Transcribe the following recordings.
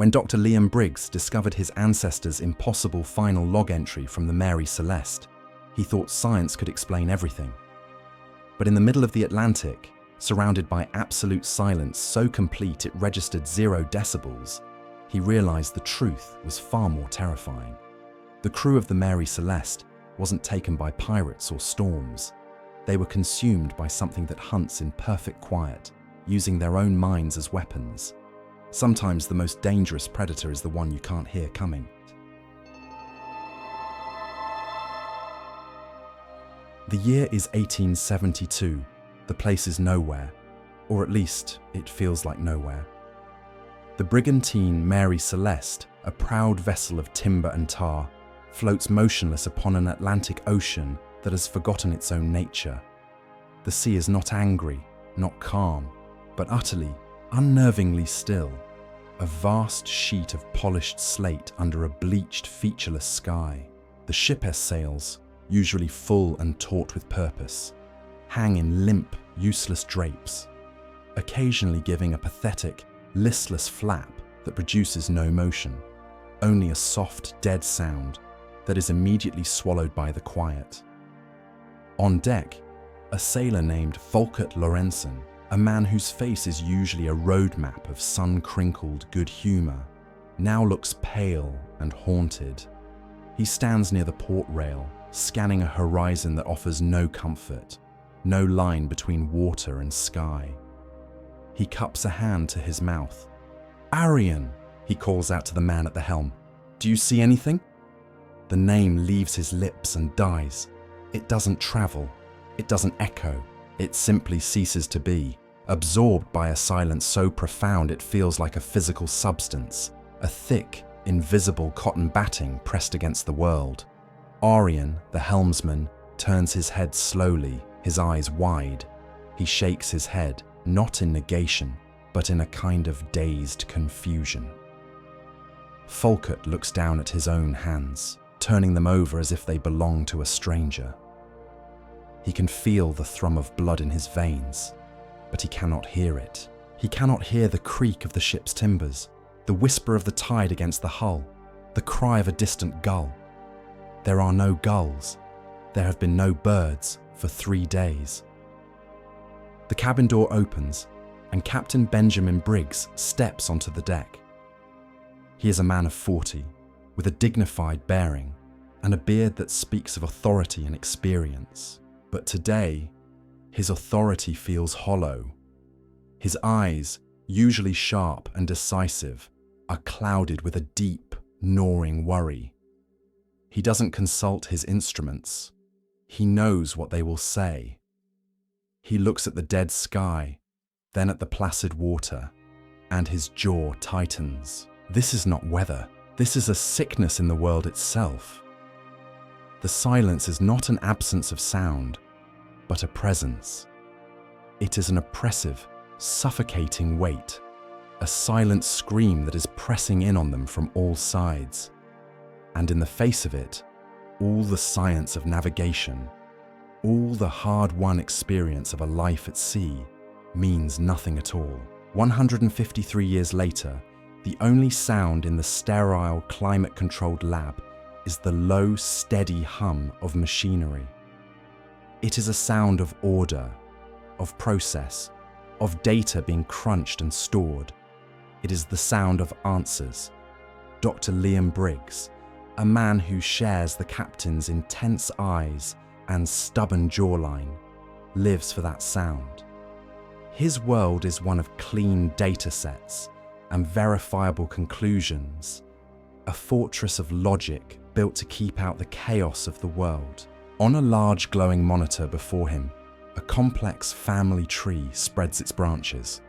When Dr. Liam Briggs discovered his ancestors' impossible final log entry from the Mary Celeste, he thought science could explain everything. But in the middle of the Atlantic, surrounded by absolute silence so complete it registered 0 decibels, he realized the truth was far more terrifying. The crew of the Mary Celeste wasn't taken by pirates or storms. They were consumed by something that hunts in perfect quiet, using their own minds as weapons. Sometimes the most dangerous predator is the one you can't hear coming. The year is 1872. The place is nowhere, or at least it feels like nowhere. The brigantine Mary Celeste, a proud vessel of timber and tar, floats motionless upon an Atlantic Ocean that has forgotten its own nature. The sea is not angry, not calm, but utterly, unnervingly still, a vast sheet of polished slate under a bleached, featureless sky. The ship's sails, usually full and taut with purpose, hang in limp, useless drapes, occasionally giving a pathetic, listless flap that produces no motion, only a soft, dead sound that is immediately swallowed by the quiet. On deck, a sailor named Volkert Lorenzen, a man whose face is usually a roadmap of sun-crinkled good humor, now looks pale and haunted. He stands near the port rail, scanning a horizon that offers no comfort, no line between water and sky. He cups a hand to his mouth. "Arian," he calls out to the man at the helm. "Do you see anything?" The name leaves his lips and dies. It doesn't travel. It doesn't echo. It simply ceases to be, absorbed by a silence so profound it feels like a physical substance, a thick, invisible cotton batting pressed against the world. Arian, the helmsman, turns his head slowly, his eyes wide. He shakes his head, not in negation, but in a kind of dazed confusion. Volkert looks down at his own hands, turning them over as if they belong to a stranger. He can feel the thrum of blood in his veins, but he cannot hear it. He cannot hear the creak of the ship's timbers, the whisper of the tide against the hull, the cry of a distant gull. There are no gulls. There have been no birds for 3 days. The cabin door opens, and Captain Benjamin Briggs steps onto the deck. He is a man of 40, with a dignified bearing and a beard that speaks of authority and experience. But today, his authority feels hollow. His eyes, usually sharp and decisive, are clouded with a deep, gnawing worry. He doesn't consult his instruments. He knows what they will say. He looks at the dead sky, then at the placid water, and his jaw tightens. This is not weather. This is a sickness in the world itself. The silence is not an absence of sound, but a presence. It is an oppressive, suffocating weight, a silent scream that is pressing in on them from all sides. And in the face of it, all the science of navigation, all the hard-won experience of a life at sea means nothing at all. 153 years later, the only sound in the sterile, climate-controlled lab is the low, steady hum of machinery. It is a sound of order, of process, of data being crunched and stored. It is the sound of answers. Dr. Liam Briggs, a man who shares the captain's intense eyes and stubborn jawline, lives for that sound. His world is one of clean data sets and verifiable conclusions, a fortress of logic built to keep out the chaos of the world. On a large glowing monitor before him, a complex family tree spreads its branches.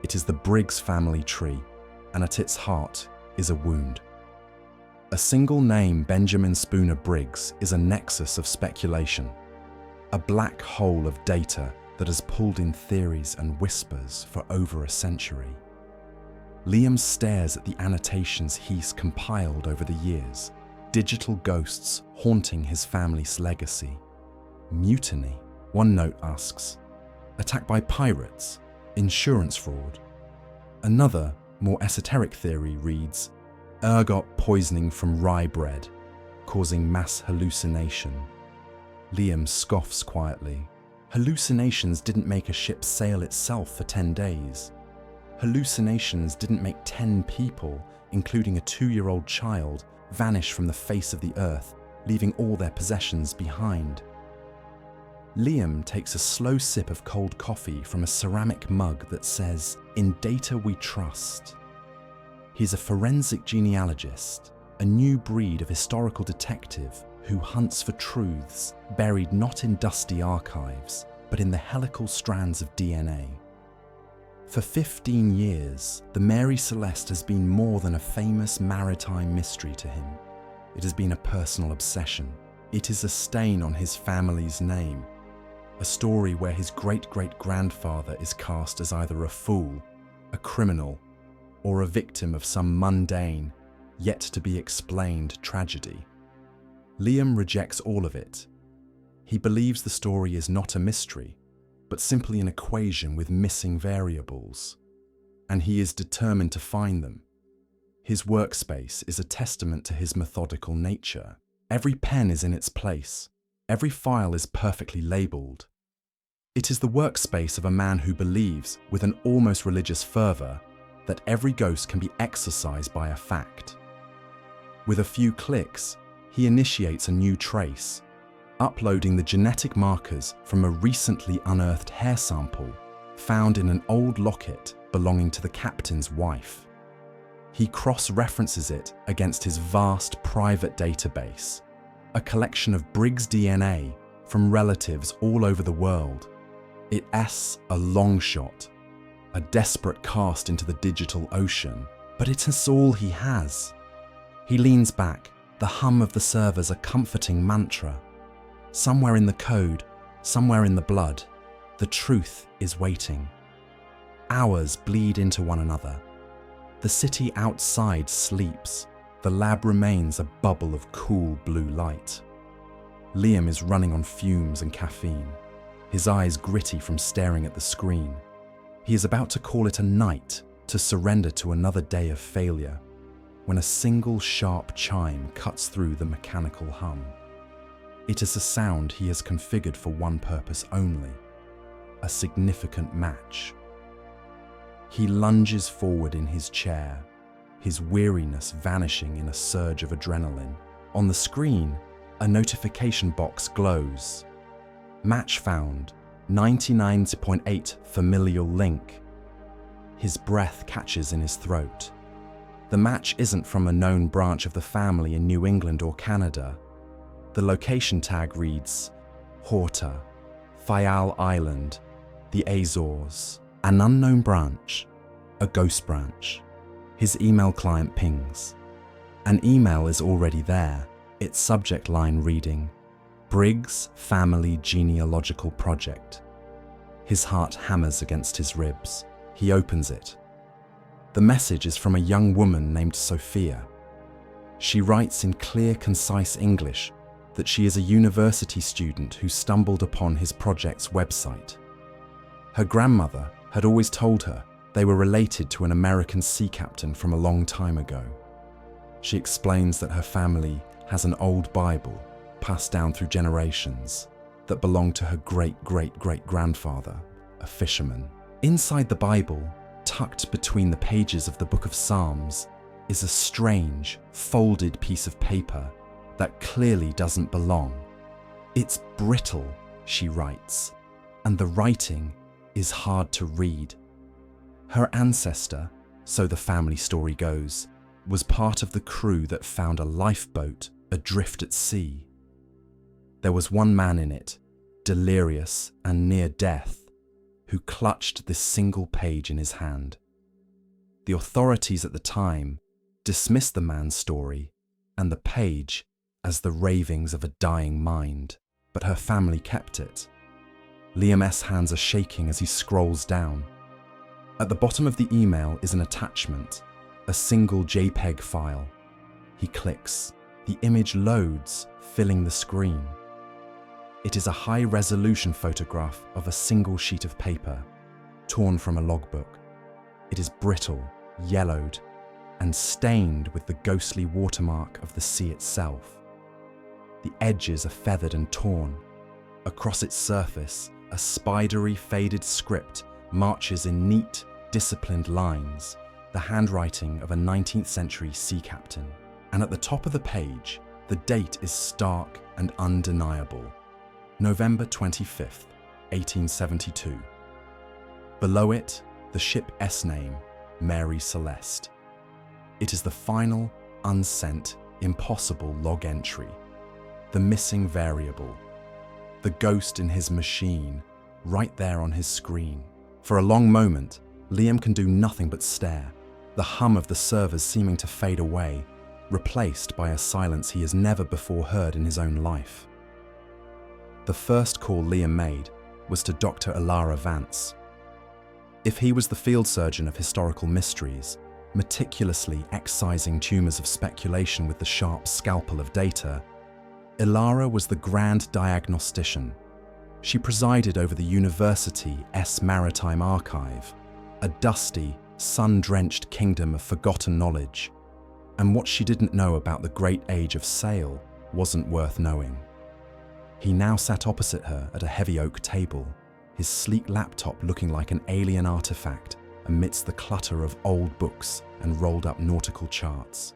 It is the Briggs family tree, and at its heart is a wound. A single name, Benjamin Spooner Briggs, is a nexus of speculation, a black hole of data that has pulled in theories and whispers for over a century. Liam stares at the annotations he's compiled over the years, digital ghosts haunting his family's legacy. Mutiny, one note asks. Attack by pirates, insurance fraud. Another, More esoteric theory reads, ergot poisoning from rye bread, causing mass hallucination. Liam scoffs quietly. Hallucinations didn't make a ship sail itself for 10 days. Hallucinations didn't make 10 people, including a 2-year-old child, vanish from the face of the earth, leaving all their possessions behind. Liam takes a slow sip of cold coffee from a ceramic mug that says, "In data we trust." He's a forensic genealogist, a new breed of historical detective who hunts for truths buried not in dusty archives, but in the helical strands of DNA. For 15 years, the Mary Celeste has been more than a famous maritime mystery to him. It has been a personal obsession. It is a stain on his family's name, a story where his great-great-grandfather is cast as either a fool, a criminal, or a victim of some mundane, yet-to-be-explained tragedy. Liam rejects all of it. He believes the story is not a mystery, but simply an equation with missing variables, and he is determined to find them. His workspace is a testament to his methodical nature. Every pen is in its place. Every file is perfectly labelled. It is the workspace of a man who believes, with an almost religious fervour, that every ghost can be exorcised by a fact. With a few clicks, he initiates a new trace, uploading the genetic markers from a recently unearthed hair sample found in an old locket belonging to the captain's wife. He cross-references it against his vast private database, a collection of Briggs DNA from relatives all over the world. It's a long shot, a desperate cast into the digital ocean, but it is all he has. He leans back, the hum of the servers a comforting mantra. Somewhere in the code, somewhere in the blood, the truth is waiting. Hours bleed into one another. The city outside sleeps. The lab remains a bubble of cool blue light. Liam is running on fumes and caffeine, his eyes gritty from staring at the screen. He is about to call it a night, to surrender to another day of failure, when a single sharp chime cuts through the mechanical hum. It is a sound he has configured for one purpose only, a significant match. He lunges forward in his chair, his weariness vanishing in a surge of adrenaline. On the screen, a notification box glows. Match found, 99.8 familial link. His breath catches in his throat. The match isn't from a known branch of the family in New England or Canada. The location tag reads, Horta, Fayal Island, the Azores, an unknown branch, a ghost branch. His email client pings. An email is already there, its subject line reading, Briggs Family Genealogical Project. His heart hammers against his ribs. He opens it. The message is from a young woman named Sophia. She writes in clear, concise English that she is a university student who stumbled upon his project's website. Her grandmother had always told her they were related to an American sea captain from a long time ago. She explains that her family has an old Bible passed down through generations that belonged to her great-great-great-grandfather, a fisherman. Inside the Bible, tucked between the pages of the Book of Psalms, is a strange, folded piece of paper that clearly doesn't belong. It's brittle, she writes, and the writing is hard to read. Her ancestor, so the family story goes, was part of the crew that found a lifeboat adrift at sea. There was one man in it, delirious and near death, who clutched this single page in his hand. The authorities at the time dismissed the man's story and the page as the ravings of a dying mind, but her family kept it. Liam's hands are shaking as he scrolls down. At the bottom of the email is an attachment, a single JPEG file. He clicks. The image loads, filling the screen. It is a high-resolution photograph of a single sheet of paper, torn from a logbook. It is brittle, yellowed, and stained with the ghostly watermark of the sea itself. The edges are feathered and torn. Across its surface, a spidery, faded script marches in neat, disciplined lines, the handwriting of a 19th century sea captain. And at the top of the page, the date is stark and undeniable: November 25th, 1872. Below it, the ship's name, Mary Celeste. It is the final, unsent, impossible log entry. The missing variable. The ghost in his machine, right there on his screen. For a long moment, Liam can do nothing but stare, the hum of the servers seeming to fade away, replaced by a silence he has never before heard in his own life. The first call Liam made was to Dr. Ilara Vance. If he was the field surgeon of historical mysteries, meticulously excising tumours of speculation with the sharp scalpel of data, Ilara was the grand diagnostician. She presided over the university's Maritime archive, a dusty, sun-drenched kingdom of forgotten knowledge. And what she didn't know about the great age of sail wasn't worth knowing. He now sat opposite her at a heavy oak table, his sleek laptop looking like an alien artifact amidst the clutter of old books and rolled-up nautical charts.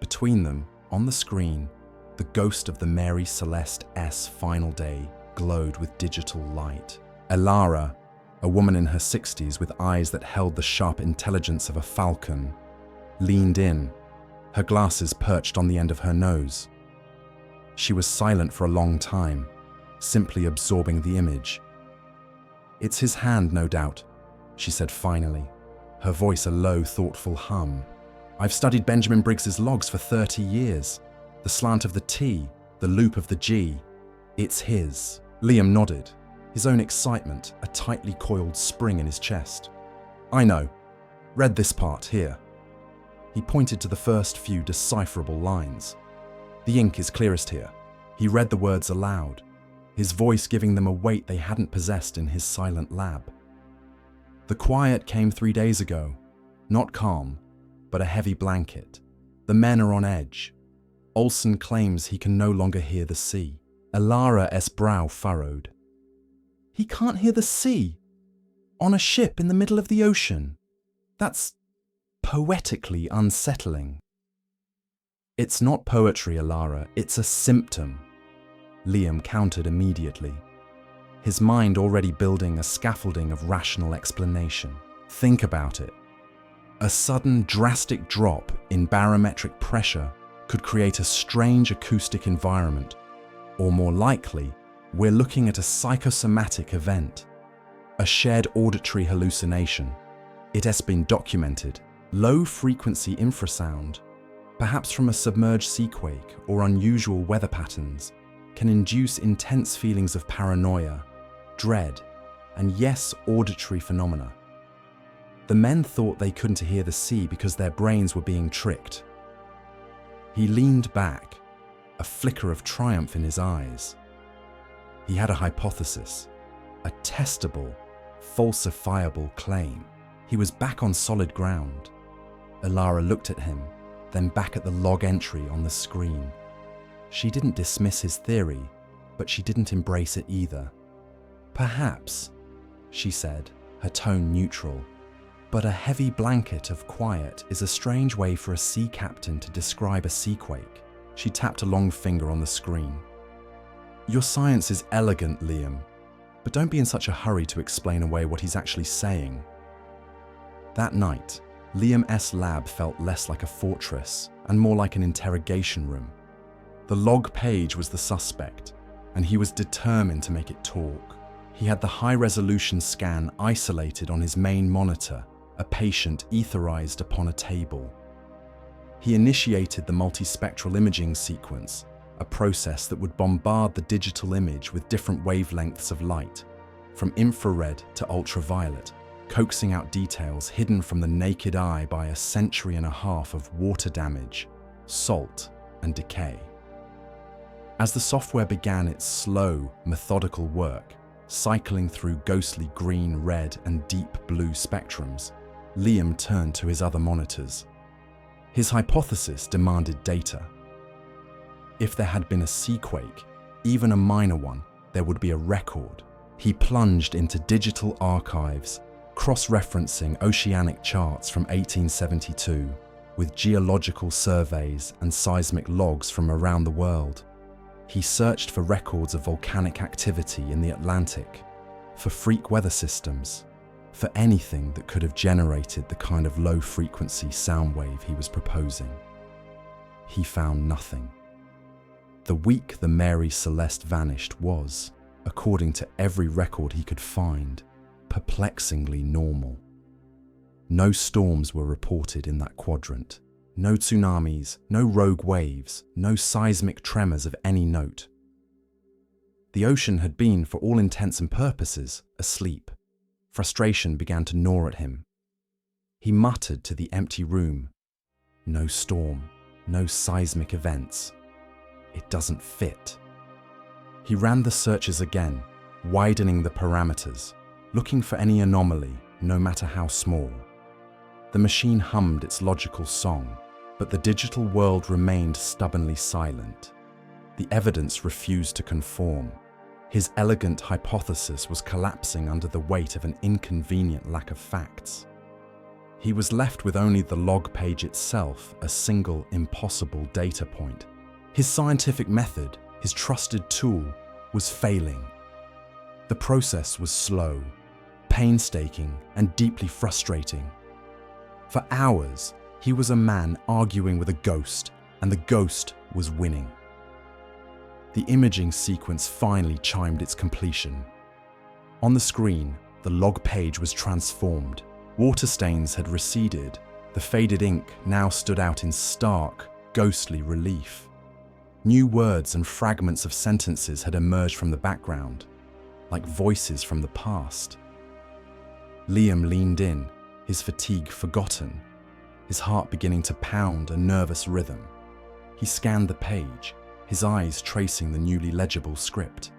Between them, on the screen, the ghost of the Mary Celeste's final day glowed with digital light. Ilara, a woman in her 60s with eyes that held the sharp intelligence of a falcon, leaned in, her glasses perched on the end of her nose. She was silent for a long time, simply absorbing the image. "It's his hand, no doubt," she said finally, her voice a low, thoughtful hum. "I've studied Benjamin Briggs's logs for 30 years. The slant of the T, the loop of the G. It's his." Liam nodded, his own excitement a tightly coiled spring in his chest. "I know. Read this part here." He pointed to the first few decipherable lines. "The ink is clearest here." He read the words aloud, his voice giving them a weight they hadn't possessed in his silent lab. "The quiet came 3 days ago. Not calm, but a heavy blanket. The men are on edge. Olsen claims he can no longer hear the sea." Ilara's brow furrowed. "He can't hear the sea? On a ship in the middle of the ocean? That's poetically unsettling." "It's not poetry, Ilara, it's a symptom," Liam countered immediately, his mind already building a scaffolding of rational explanation. "Think about it. A sudden, drastic drop in barometric pressure could create a strange acoustic environment, or more likely, we're looking at a psychosomatic event, a shared auditory hallucination. It has been documented. Low-frequency infrasound, perhaps from a submerged seaquake or unusual weather patterns, can induce intense feelings of paranoia, dread, and yes, auditory phenomena. The men thought they couldn't hear the sea because their brains were being tricked." He leaned back, a flicker of triumph in his eyes. He had a hypothesis, a testable, falsifiable claim. He was back on solid ground. Ilara looked at him, then back at the log entry on the screen. She didn't dismiss his theory, but she didn't embrace it either. "Perhaps," she said, her tone neutral, "but a heavy blanket of quiet is a strange way for a sea captain to describe a seaquake." She tapped a long finger on the screen. "Your science is elegant, Liam, but don't be in such a hurry to explain away what he's actually saying." That night, Liam's lab felt less like a fortress and more like an interrogation room. The log page was the suspect, and he was determined to make it talk. He had the high-resolution scan isolated on his main monitor, a patient etherized upon a table. He initiated the multispectral imaging sequence, a process that would bombard the digital image with different wavelengths of light, from infrared to ultraviolet, coaxing out details hidden from the naked eye by a century and a half of water damage, salt, and decay. As the software began its slow, methodical work, cycling through ghostly green, red, and deep blue spectrums, Liam turned to his other monitors. His hypothesis demanded data. If there had been a seaquake, even a minor one, there would be a record. He plunged into digital archives, cross-referencing oceanic charts from 1872 with geological surveys and seismic logs from around the world. He searched for records of volcanic activity in the Atlantic, for freak weather systems, for anything that could have generated the kind of low-frequency sound wave he was proposing. He found nothing. The week the Mary Celeste vanished was, according to every record he could find, perplexingly normal. No storms were reported in that quadrant. No tsunamis, no rogue waves, no seismic tremors of any note. The ocean had been, for all intents and purposes, asleep. Frustration began to gnaw at him. He muttered to the empty room, "No storm, no seismic events. It doesn't fit." He ran the searches again, widening the parameters, looking for any anomaly, no matter how small. The machine hummed its logical song, but the digital world remained stubbornly silent. The evidence refused to conform. His elegant hypothesis was collapsing under the weight of an inconvenient lack of facts. He was left with only the log page itself, a single impossible data point. His scientific method, his trusted tool, was failing. The process was slow, painstaking, and deeply frustrating. For hours, he was a man arguing with a ghost, and the ghost was winning. The imaging sequence finally chimed its completion. On the screen, the log page was transformed. Water stains had receded. The faded ink now stood out in stark, ghostly relief. New words and fragments of sentences had emerged from the background, like voices from the past. Liam leaned in, his fatigue forgotten, his heart beginning to pound a nervous rhythm. He scanned the page, his eyes tracing the newly legible script.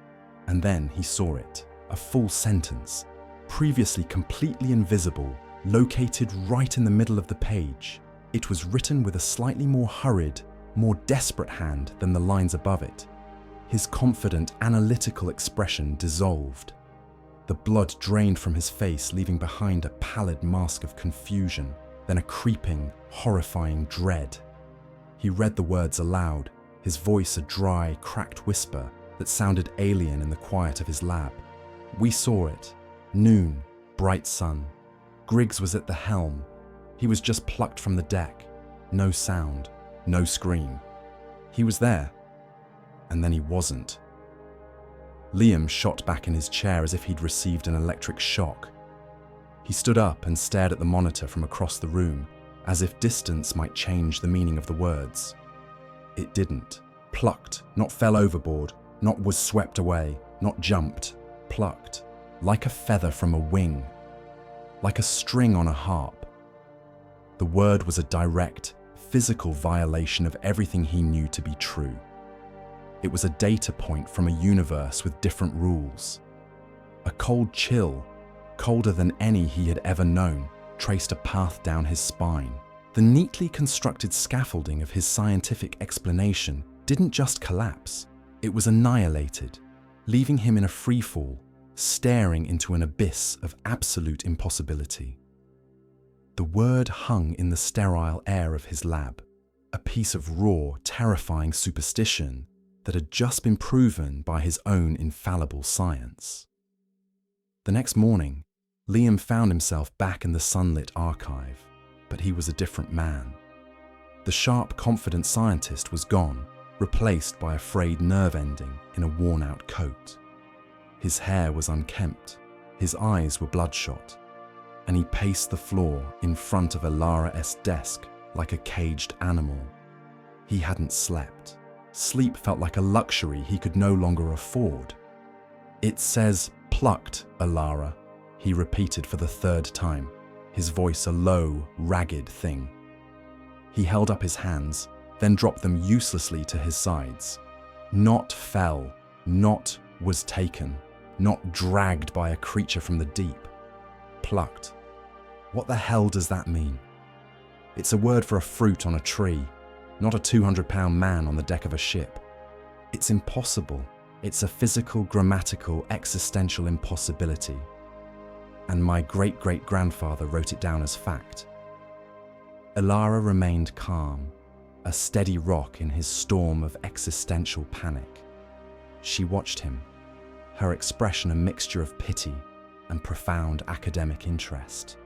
And then he saw it, a full sentence, previously completely invisible, located right in the middle of the page. It was written with a slightly more hurried, more desperate hand than the lines above it. His confident, analytical expression dissolved. The blood drained from his face, leaving behind a pallid mask of confusion, then a creeping, horrifying dread. He read the words aloud, his voice a dry, cracked whisper that sounded alien in the quiet of his lab. We saw it. Noon, bright sun. Briggs was at the helm. He was just plucked from the deck. No sound, no scream. He was there, and then he wasn't. Liam shot back in his chair as if he'd received an electric shock. He stood up and stared at the monitor from across the room, as if distance might change the meaning of the words. It didn't. Plucked, not fell overboard, not was swept away, not jumped. Plucked, like a feather from a wing, like a string on a harp. The word was a direct, physical violation of everything he knew to be true. It was a data point from a universe with different rules. A cold chill, colder than any he had ever known, traced a path down his spine. The neatly constructed scaffolding of his scientific explanation didn't just collapse, it was annihilated, leaving him in a freefall, staring into an abyss of absolute impossibility. The word hung in the sterile air of his lab, a piece of raw, terrifying superstition that had just been proven by his own infallible science. The next morning, Liam found himself back in the sunlit archive, but he was a different man. The sharp, confident scientist was gone, replaced by a frayed nerve ending in a worn-out coat. His hair was unkempt, his eyes were bloodshot, and he paced the floor in front of Alara's desk like a caged animal. He hadn't slept. Sleep felt like a luxury he could no longer afford. "It says plucked, Alara," he repeated for the third time, his voice a low, ragged thing. He held up his hands, then dropped them uselessly to his sides. Not fell, not was taken, not dragged by a creature from the deep. Plucked. What the hell does that mean? It's a word for a fruit on a tree, not a 200-pound man on the deck of a ship. It's impossible. It's a physical, grammatical, existential impossibility. And my great-great-grandfather wrote it down as fact. Ilara remained calm, a steady rock in his storm of existential panic. She watched him, her expression a mixture of pity and profound academic interest.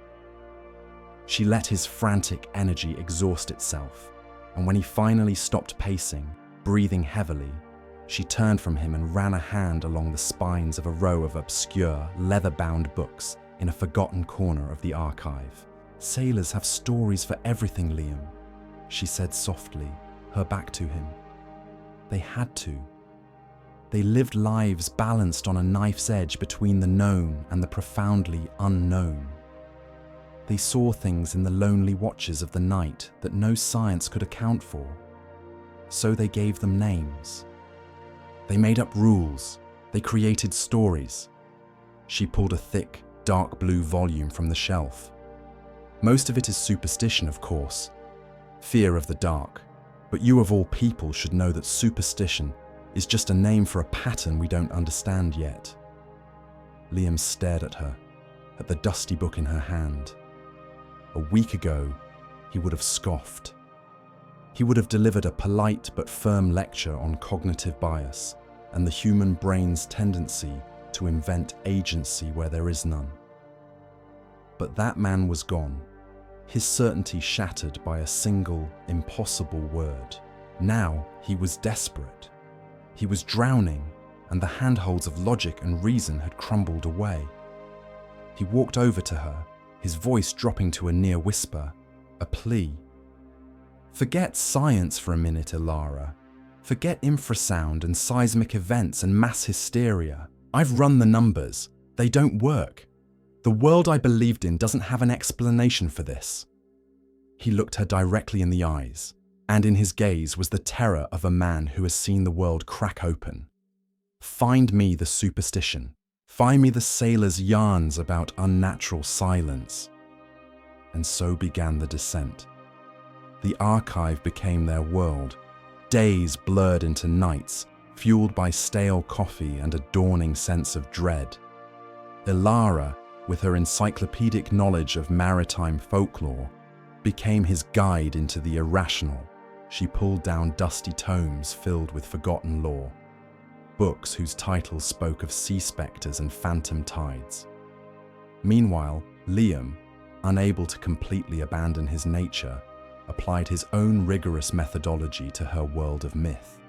She let his frantic energy exhaust itself, and when he finally stopped pacing, breathing heavily, she turned from him and ran a hand along the spines of a row of obscure, leather-bound books in a forgotten corner of the archive. "Sailors have stories for everything, Liam," she said softly, her back to him. They had to. They lived lives balanced on a knife's edge between the known and the profoundly unknown. They saw things in the lonely watches of the night that no science could account for. So they gave them names. They made up rules. They created stories. She pulled a thick, dark blue volume from the shelf. Most of it is superstition, of course. Fear of the dark. But you of all people should know that superstition is just a name for a pattern we don't understand yet. Liam stared at her, at the dusty book in her hand. A week ago, he would have scoffed. He would have delivered a polite but firm lecture on cognitive bias and the human brain's tendency to invent agency where there is none. But that man was gone, his certainty shattered by a single, impossible word. Now he was desperate. He was drowning, and the handholds of logic and reason had crumbled away. He walked over to her, his voice dropping to a near whisper, a plea. "Forget science for a minute, Ilara. Forget infrasound and seismic events and mass hysteria. I've run the numbers. They don't work. The world I believed in doesn't have an explanation for this." He looked her directly in the eyes, and in his gaze was the terror of a man who has seen the world crack open. "Find me the superstition. Find me the sailors' yarns about unnatural silence." And so began the descent. The archive became their world. Days blurred into nights, fueled by stale coffee and a dawning sense of dread. Ilara, with her encyclopedic knowledge of maritime folklore, became his guide into the irrational. She pulled down dusty tomes filled with forgotten lore, books whose titles spoke of sea spectres and phantom tides. Meanwhile, Liam, unable to completely abandon his nature, applied his own rigorous methodology to her world of myth.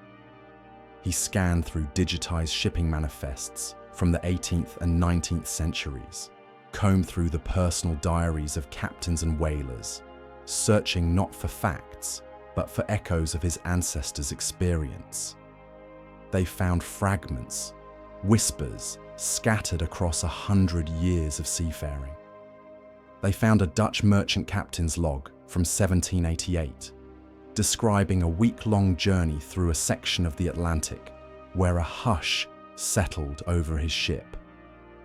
He scanned through digitized shipping manifests from the 18th and 19th centuries, combed through the personal diaries of captains and whalers, searching not for facts, but for echoes of his ancestors' experience. They found fragments, whispers, scattered across 100 years of seafaring. They found a Dutch merchant captain's log from 1788, describing a week-long journey through a section of the Atlantic where a hush settled over his ship,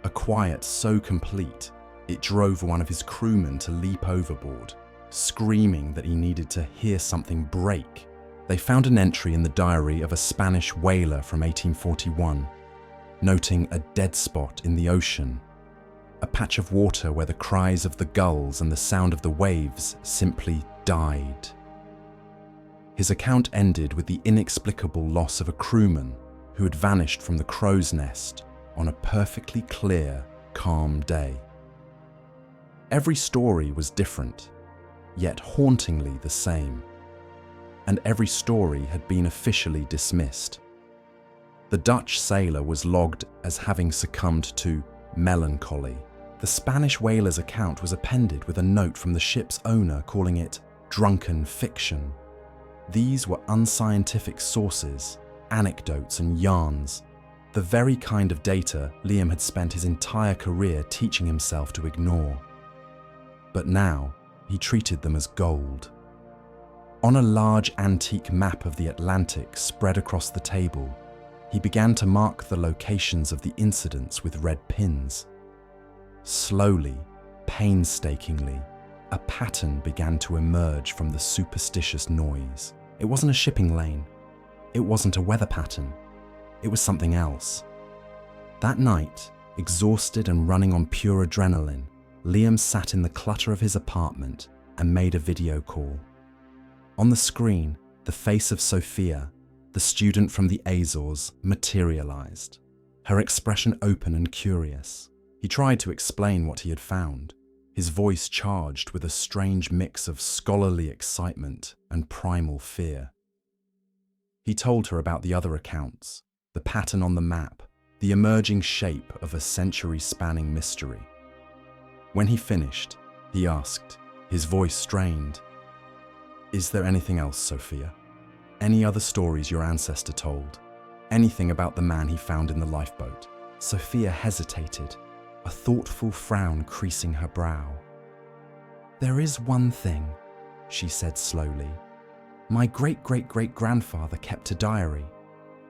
a quiet so complete it drove one of his crewmen to leap overboard, screaming that he needed to hear something break. They found an entry in the diary of a Spanish whaler from 1841, noting a dead spot in the ocean, a patch of water where the cries of the gulls and the sound of the waves simply died. His account ended with the inexplicable loss of a crewman who had vanished from the crow's nest on a perfectly clear, calm day. Every story was different, yet hauntingly the same, and every story had been officially dismissed. The Dutch sailor was logged as having succumbed to melancholy. The Spanish whaler's account was appended with a note from the ship's owner calling it drunken fiction. These were unscientific sources, anecdotes and yarns, the very kind of data Liam had spent his entire career teaching himself to ignore. But now, he treated them as gold. On a large antique map of the Atlantic spread across the table, he began to mark the locations of the incidents with red pins. Slowly, Painstakingly, a pattern began to emerge from the superstitious noise. It wasn't a shipping lane. It wasn't a weather pattern. It was something else. That night, exhausted and running on pure adrenaline, Liam sat in the clutter of his apartment and made a video call. On the screen, the face of Sophia, the student from the Azores, materialized, her expression open and curious. He tried to explain what he had found, his voice charged with a strange mix of scholarly excitement and primal fear. He told her about the other accounts, the pattern on the map, the emerging shape of a century-spanning mystery. When he finished, he asked, his voice strained, "Is there anything else, Sophia? Any other stories your ancestor told? Anything about the man he found in the lifeboat?" Sophia hesitated, a thoughtful frown creasing her brow. "There is one thing," she said slowly. "My great-great-great-grandfather kept a diary,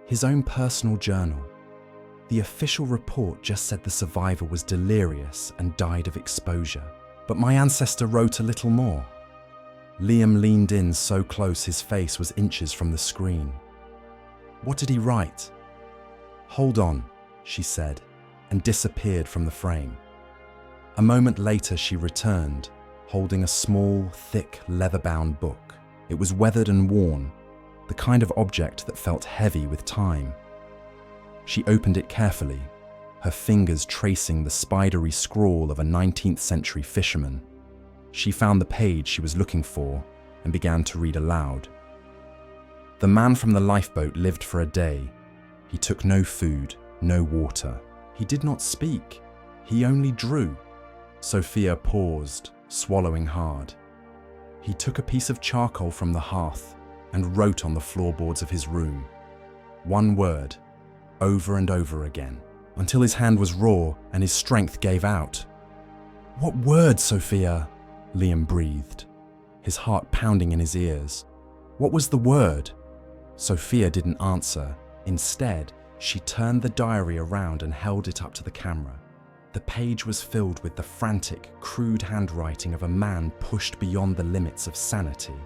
his own personal journal. The official report just said the survivor was delirious and died of exposure. But my ancestor wrote a little more." Liam leaned in so close his face was inches from the screen. "What did he write?" "Hold on," she said, and disappeared from the frame. A moment later she returned, holding a small, thick, leather-bound book. It was weathered and worn, the kind of object that felt heavy with time. She opened it carefully, her fingers tracing the spidery scrawl of a 19th century fisherman. She found the page she was looking for and began to read aloud. "The man from the lifeboat lived for a day. He took no food, no water. He did not speak. He only drew." Sophia paused, swallowing hard. "He took a piece of charcoal from the hearth and wrote on the floorboards of his room. One word, over and over again, until his hand was raw and his strength gave out." "What word, Sophia?" Liam breathed, his heart pounding in his ears. "What was the word?" Sophia didn't answer. Instead, she turned the diary around and held it up to the camera. The page was filled with the frantic, crude handwriting of a man pushed beyond the limits of sanity.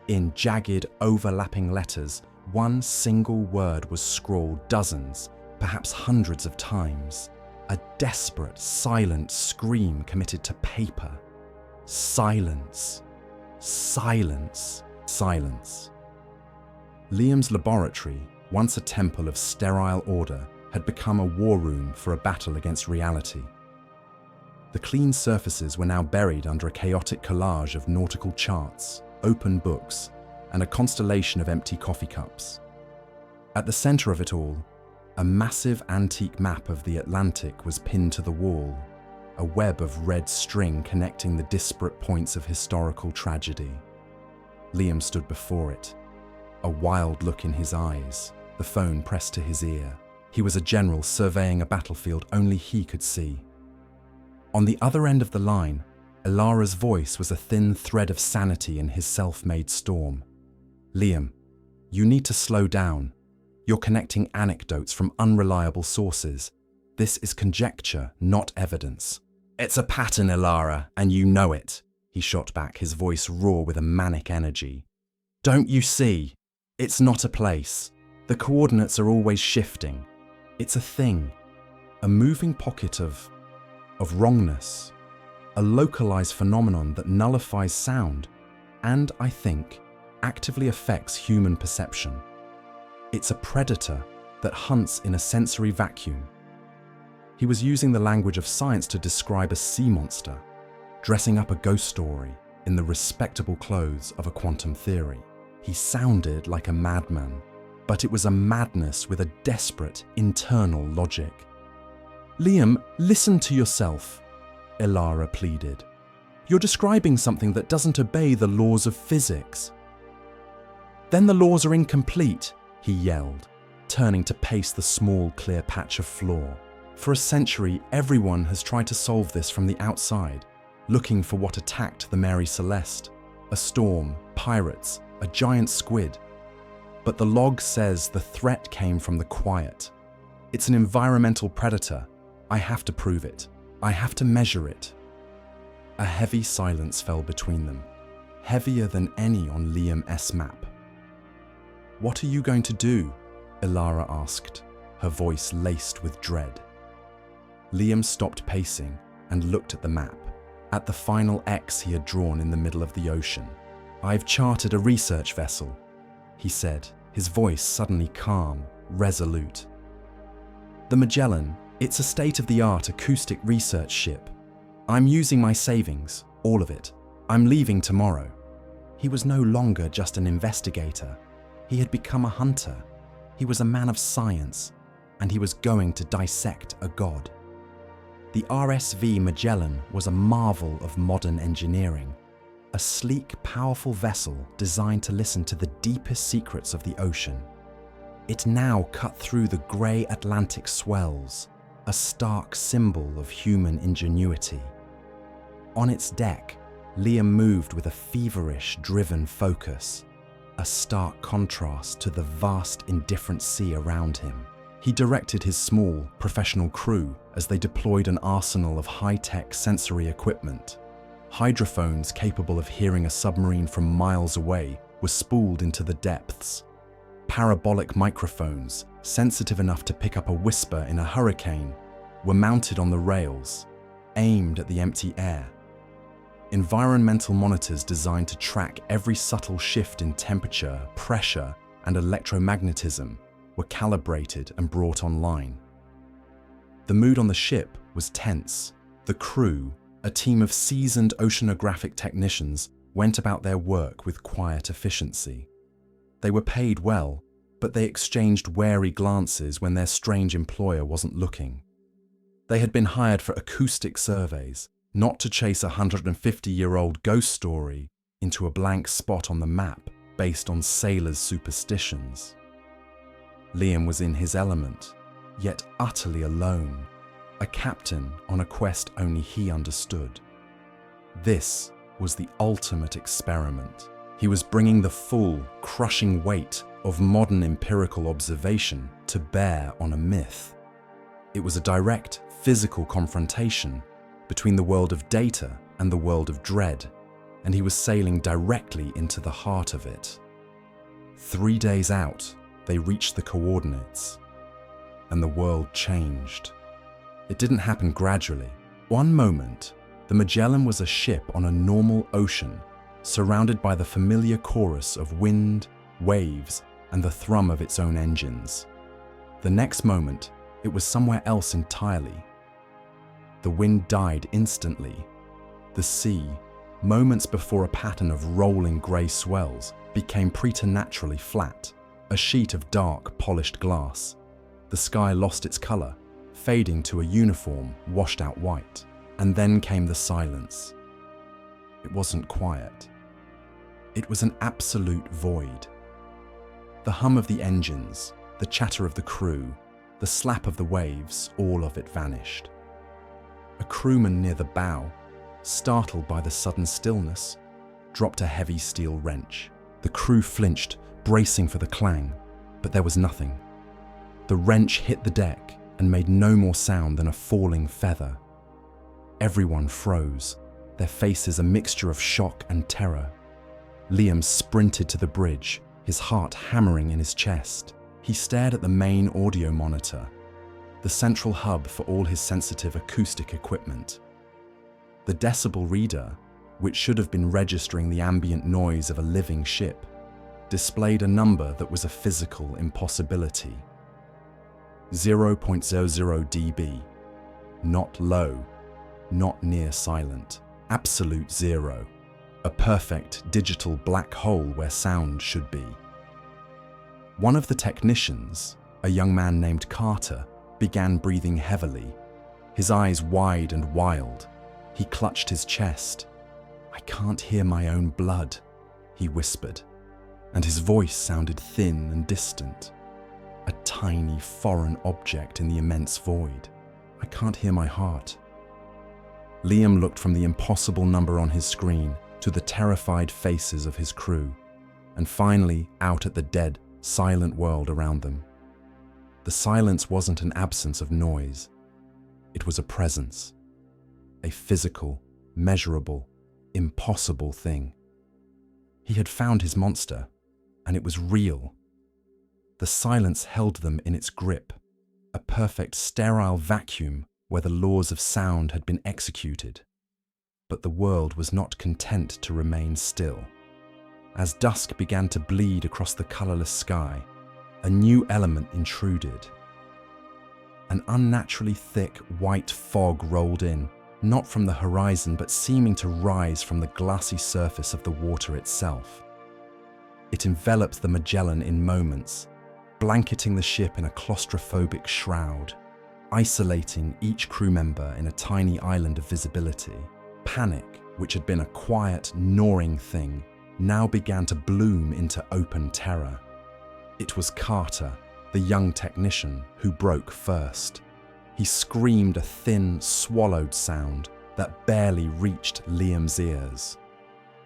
In jagged, overlapping letters, one single word was scrawled dozens, perhaps hundreds of times. A desperate, silent scream committed to paper. Silence. Silence. Silence. Liam's laboratory, once a temple of sterile order, had become a war room for a battle against reality. The clean surfaces were now buried under a chaotic collage of nautical charts, open books, and a constellation of empty coffee cups. At the center of it all, a massive antique map of the Atlantic was pinned to the wall, a web of red string connecting the disparate points of historical tragedy. Liam stood before it, a wild look in his eyes, the phone pressed to his ear. He was a general surveying a battlefield only he could see. On the other end of the line, Ilara's voice was a thin thread of sanity in his self-made storm. "Liam, you need to slow down. You're connecting anecdotes from unreliable sources. This is conjecture, not evidence." "It's a pattern, Ilara, and you know it," he shot back, his voice raw with a manic energy. "Don't you see? It's not a place. The coordinates are always shifting. It's a thing, a moving pocket of wrongness, a localized phenomenon that nullifies sound and, I think, actively affects human perception. It's a predator that hunts in a sensory vacuum." He was using the language of science to describe a sea monster, dressing up a ghost story in the respectable clothes of a quantum theory. He sounded like a madman, but it was a madness with a desperate internal logic. "Liam, listen to yourself," Ilara pleaded. "You're describing something that doesn't obey the laws of physics." "Then the laws are incomplete," he yelled, turning to pace the small, clear patch of floor. "For a century, everyone has tried to solve this from the outside, looking for what attacked the Mary Celeste. A storm, pirates, a giant squid. But the log says the threat came from the quiet. It's an environmental predator. I have to prove it. I have to measure it." A heavy silence fell between them, heavier than any on Liam's map. "What are you going to do?" Ilara asked, her voice laced with dread. Liam stopped pacing and looked at the map, at the final X he had drawn in the middle of the ocean. "I've chartered a research vessel," he said, his voice suddenly calm, resolute. "The Magellan, it's a state-of-the-art acoustic research ship. I'm using my savings, all of it. I'm leaving tomorrow." He was no longer just an investigator. He had become a hunter. He was a man of science, and he was going to dissect a god. The RSV Magellan was a marvel of modern engineering, a sleek, powerful vessel designed to listen to the deepest secrets of the ocean. It now cut through the grey Atlantic swells, a stark symbol of human ingenuity. On its deck, Liam moved with a feverish, driven focus, a stark contrast to the vast, indifferent sea around him. He directed his small, professional crew as they deployed an arsenal of high-tech sensory equipment. Hydrophones capable of hearing a submarine from miles away were spooled into the depths. Parabolic microphones, sensitive enough to pick up a whisper in a hurricane, were mounted on the rails, aimed at the empty air. Environmental monitors designed to track every subtle shift in temperature, pressure, and electromagnetism were calibrated and brought online. The mood on the ship was tense. The crew, a team of seasoned oceanographic technicians, went about their work with quiet efficiency. They were paid well, but they exchanged wary glances when their strange employer wasn't looking. They had been hired for acoustic surveys, not to chase a 150-year-old ghost story into a blank spot on the map based on sailors' superstitions. Liam was in his element, yet utterly alone, a captain on a quest only he understood. This was the ultimate experiment. He was bringing the full, crushing weight of modern empirical observation to bear on a myth. It was a direct, physical confrontation between the world of data and the world of dread, and he was sailing directly into the heart of it. 3 days out, they reached the coordinates, and the world changed. It didn't happen gradually. One moment, the Magellan was a ship on a normal ocean, surrounded by the familiar chorus of wind, waves, and the thrum of its own engines. The next moment, it was somewhere else entirely. The wind died instantly. The sea, moments before a pattern of rolling grey swells, became preternaturally flat, a sheet of dark, polished glass. The sky lost its colour, fading to a uniform, washed-out white. And then came the silence. It wasn't quiet. It was an absolute void. The hum of the engines, the chatter of the crew, the slap of the waves, all of it vanished. A crewman near the bow, startled by the sudden stillness, dropped a heavy steel wrench. The crew flinched, bracing for the clang, but there was nothing. The wrench hit the deck and made no more sound than a falling feather. Everyone froze, their faces a mixture of shock and terror. Liam sprinted to the bridge, his heart hammering in his chest. He stared at the main audio monitor, the central hub for all his sensitive acoustic equipment. The decibel reader, which should have been registering the ambient noise of a living ship, displayed a number that was a physical impossibility. 0.00 dB. Not low, not near silent. Absolute zero. A perfect digital black hole where sound should be. One of the technicians, a young man named Carter, began breathing heavily, his eyes wide and wild. He clutched his chest. "I can't hear my own blood," he whispered, and his voice sounded thin and distant. A tiny foreign object in the immense void. "I can't hear my heart." Liam looked from the impossible number on his screen to the terrified faces of his crew, and finally out at the dead, silent world around them. The silence wasn't an absence of noise. It was a presence, a physical, measurable, impossible thing. He had found his monster, and it was real. The silence held them in its grip, a perfect sterile vacuum where the laws of sound had been executed. But the world was not content to remain still. As dusk began to bleed across the colourless sky, a new element intruded. An unnaturally thick white fog rolled in, not from the horizon but seeming to rise from the glassy surface of the water itself. It enveloped the Magellan in moments, blanketing the ship in a claustrophobic shroud, isolating each crew member in a tiny island of visibility. Panic, which had been a quiet, gnawing thing, now began to bloom into open terror. It was Carter, the young technician, who broke first. He screamed a thin, swallowed sound that barely reached Liam's ears.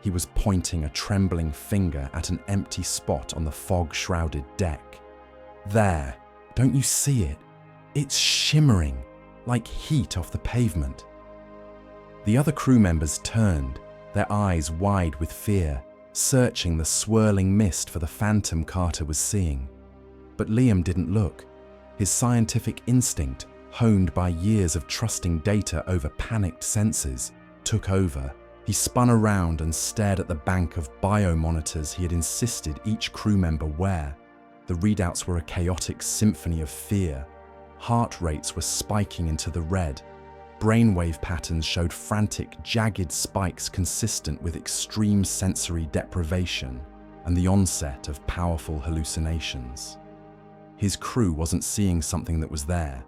He was pointing a trembling finger at an empty spot on the fog-shrouded deck. There, don't you see it? It's shimmering, like heat off the pavement. The other crew members turned, their eyes wide with fear, searching the swirling mist for the phantom Carter was seeing. But Liam didn't look. His scientific instinct, honed by years of trusting data over panicked senses, took over. He spun around and stared at the bank of biomonitors he had insisted each crew member wear. The readouts were a chaotic symphony of fear. Heart rates were spiking into the red. Brainwave patterns showed frantic, jagged spikes consistent with extreme sensory deprivation and the onset of powerful hallucinations. His crew wasn't seeing something that was there.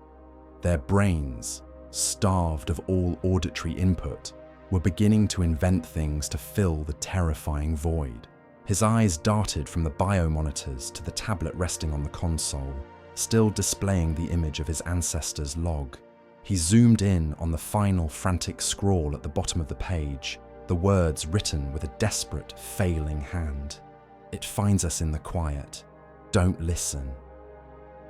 Their brains, starved of all auditory input, were beginning to invent things to fill the terrifying void. His eyes darted from the biomonitors to the tablet resting on the console, still displaying the image of his ancestor's log. He zoomed in on the final frantic scrawl at the bottom of the page, the words written with a desperate, failing hand. "It finds us in the quiet. Don't listen."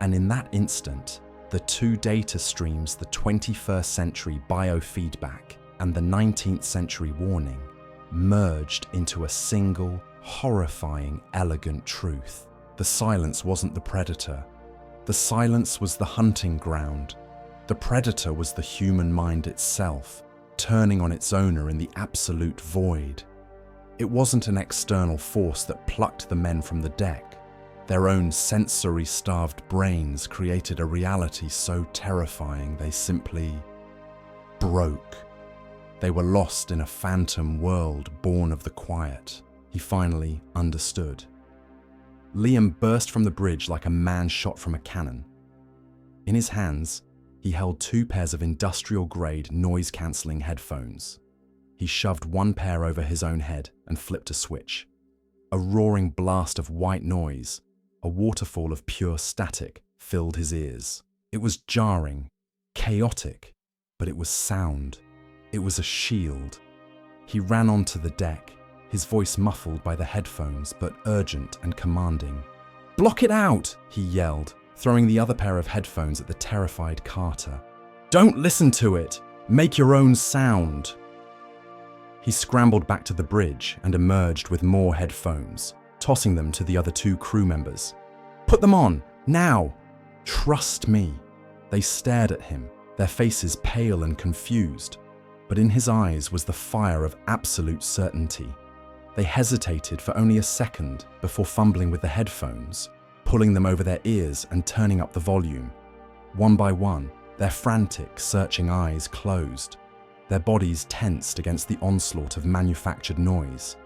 And in that instant, the two data streams, the 21st century biofeedback and the 19th century warning, merged into a single, horrifying, elegant truth. The silence wasn't the predator. The silence was the hunting ground. The predator was the human mind itself, turning on its owner in the absolute void. It wasn't an external force that plucked the men from the deck. Their own sensory-starved brains created a reality so terrifying they simply broke. They were lost in a phantom world born of the quiet. He finally understood. Liam burst from the bridge like a man shot from a cannon. In his hands, he held two pairs of industrial-grade noise-cancelling headphones. He shoved one pair over his own head and flipped a switch. A roaring blast of white noise, a waterfall of pure static, filled his ears. It was jarring, chaotic, but it was sound. It was a shield. He ran onto the deck, his voice muffled by the headphones but urgent and commanding. "Block it out!" he yelled, throwing the other pair of headphones at the terrified Carter. "Don't listen to it! Make your own sound!" He scrambled back to the bridge and emerged with more headphones, tossing them to the other two crew members. "Put them on, now! Trust me!" They stared at him, their faces pale and confused, but in his eyes was the fire of absolute certainty. They hesitated for only a second before fumbling with the headphones, pulling them over their ears and turning up the volume. One by one, their frantic, searching eyes closed, their bodies tensed against the onslaught of manufactured noise.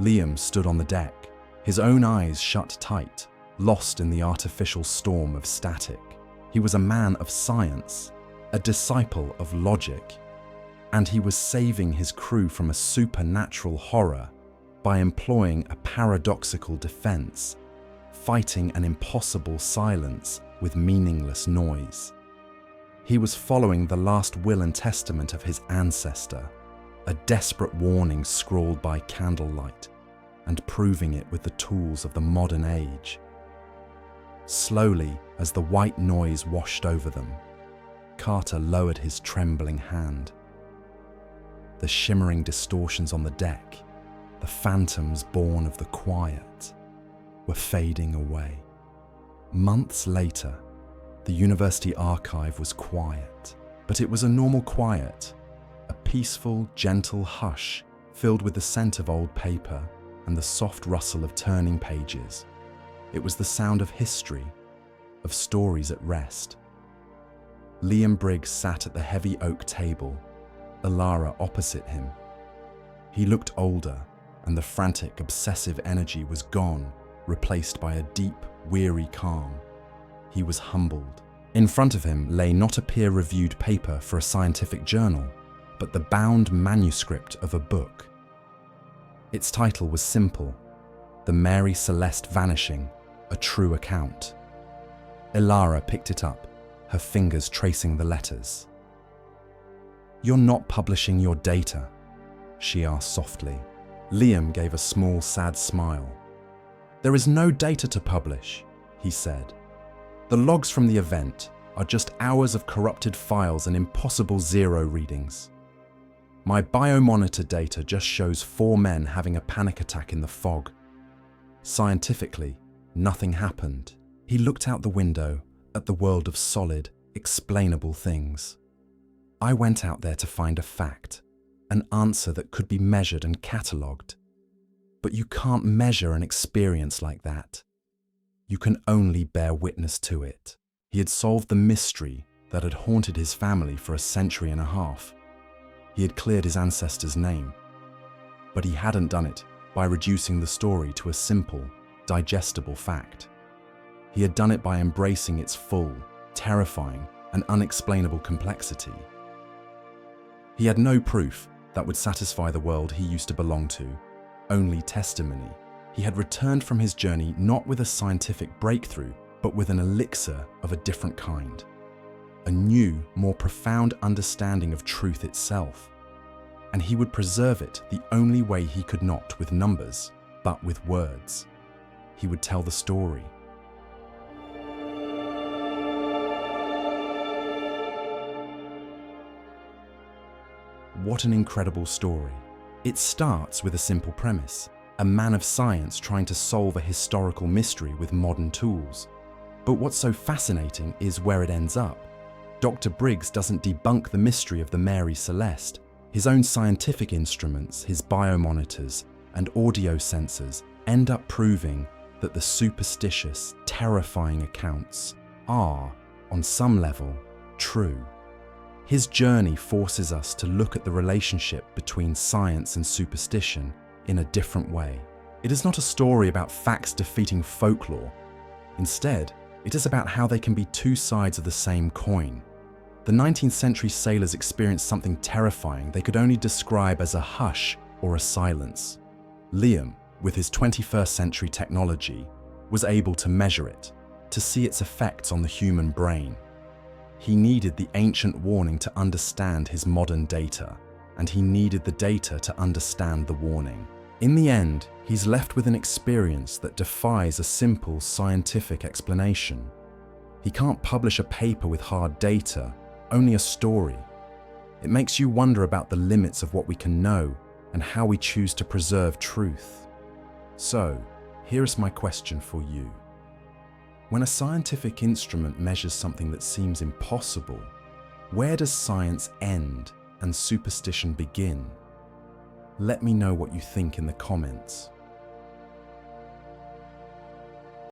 Liam stood on the deck, his own eyes shut tight, lost in the artificial storm of static. He was a man of science, a disciple of logic, and he was saving his crew from a supernatural horror by employing a paradoxical defense, fighting an impossible silence with meaningless noise. He was following the last will and testament of his ancestor, a desperate warning scrawled by candlelight, and proving it with the tools of the modern age. Slowly, as the white noise washed over them, Carter lowered his trembling hand. the shimmering distortions on the deck, the phantoms born of the quiet, were fading away. Months later, the university archive was quiet, but it was a normal quiet, a peaceful, gentle hush filled with the scent of old paper and the soft rustle of turning pages. It was the sound of history, of stories at rest. Liam Briggs sat at the heavy oak table, Elara opposite him. He looked older, and the frantic, obsessive energy was gone, replaced by a deep, weary calm. He was humbled. In front of him lay not a peer-reviewed paper for a scientific journal, but the bound manuscript of a book. Its title was simple: The Mary Celeste Vanishing, a True Account. Elara picked it up, her fingers tracing the letters. "You're not publishing your data?" she asked softly. Liam gave a small, sad smile. "There is no data to publish," he said. "The logs from the event are just hours of corrupted files and impossible zero readings. My biomonitor data just shows 4 men having a panic attack in the fog. Scientifically, nothing happened." He looked out the window at the world of solid, explainable things. "I went out there to find a fact, an answer that could be measured and catalogued. But you can't measure an experience like that. You can only bear witness to it." He had solved the mystery that had haunted his family for a century and a half. He had cleared his ancestors' name. But he hadn't done it by reducing the story to a simple, digestible fact. He had done it by embracing its full, terrifying, and unexplainable complexity. He had no proof that would satisfy the world he used to belong to, only testimony. He had returned from his journey not with a scientific breakthrough, but with an elixir of a different kind. A new, more profound understanding of truth itself. And he would preserve it the only way he could not with numbers, but with words. He would tell the story. What an incredible story. It starts with a simple premise: a man of science trying to solve a historical mystery with modern tools. But what's so fascinating is where it ends up. Dr. Briggs doesn't debunk the mystery of the Mary Celeste. His own scientific instruments, his biomonitors, and audio sensors end up proving that the superstitious, terrifying accounts are, on some level, true. His journey forces us to look at the relationship between science and superstition in a different way. It is not a story about facts defeating folklore. Instead, it is about how they can be two sides of the same coin. The 19th century sailors experienced something terrifying they could only describe as a hush or a silence. Liam, with his 21st century technology, was able to measure it, to see its effects on the human brain. He needed the ancient warning to understand his modern data, and he needed the data to understand the warning. In the end, he's left with an experience that defies a simple scientific explanation. He can't publish a paper with hard data, only a story. It makes you wonder about the limits of what we can know and how we choose to preserve truth. So, here is my question for you. When a scientific instrument measures something that seems impossible, where does science end and superstition begin? Let me know what you think in the comments.